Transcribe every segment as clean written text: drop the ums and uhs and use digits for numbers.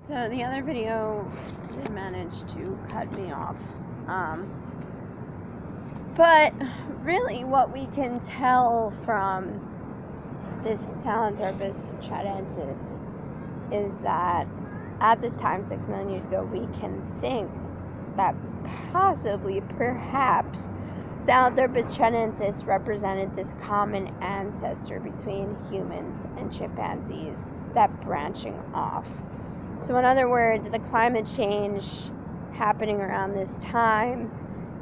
So the other video did manage to cut me off. But really what we can tell from this Sahelanthropus chadensis is that at this time, 6 million years ago, we can think that possibly, perhaps, Sahelanthropus chadensis represented this common ancestor between humans and chimpanzees, that branching off. So in other words, the climate change happening around this time,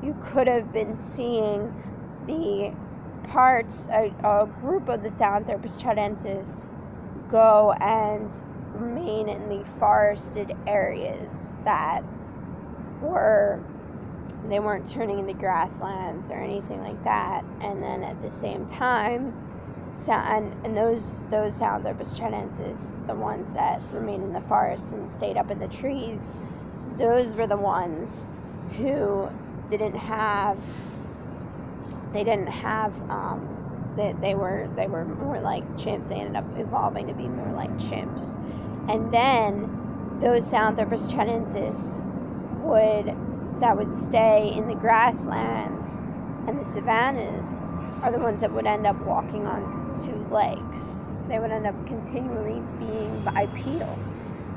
you could have been seeing the parts, a group of the Sahelanthropus chadensis go and remain in the forested areas that they weren't turning into grasslands or anything like that. And then at the same time, and those Sahelanthropus chadensis, the ones that remained in the forest and stayed up in the trees, those were the ones who they were more like chimps. They ended up evolving to be more like chimps. And then those Sahelanthropus chadensis that would stay in the grasslands and the savannas are the ones that would end up walking on two legs. They would end up continually being bipedal.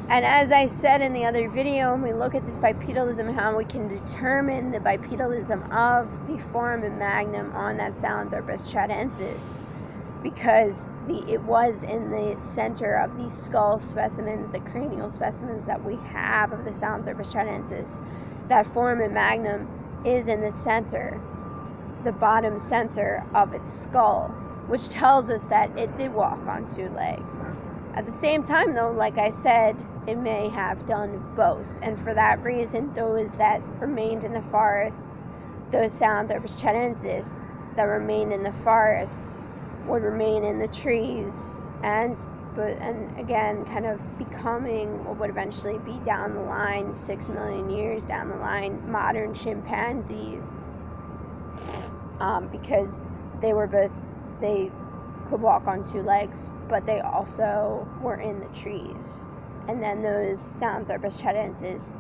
And as I said in the other video, when we look at this bipedalism, how we can determine the bipedalism of the foramen magnum on that Sahelanthropus chadensis, because it was in the center of the skull specimens, the cranial specimens that we have of the Sahelanthropus chadensis. That foramen magnum is in the center, the bottom center of its skull, which tells us that it did walk on two legs. At the same time, though, like I said, it may have done both. And for that reason, those that remained in the forests, those Sahelanthropus chadensis that remained in the forests, would remain in the trees, and again, kind of becoming what would eventually be down the line, 6 million years down the line, modern chimpanzees, because they could walk on two legs, but they also were in the trees. And then those Sahelanthropus chadensis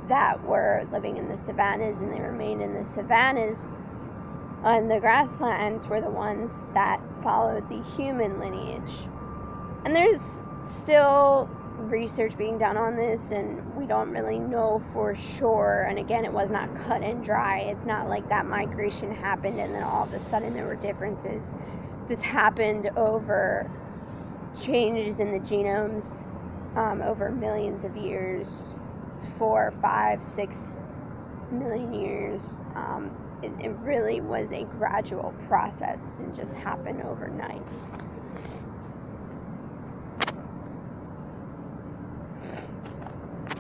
that were living in the savannas, and they remained in the savannas and the grasslands, were the ones that followed the human lineage. And there's still research being done on this, and we don't really know for sure. And again, it was not cut and dry. It's not like that migration happened and then all of a sudden there were differences. This happened over changes in the genomes over millions of years, 4, 5, 6 million years. It really was a gradual process. It didn't just happen overnight.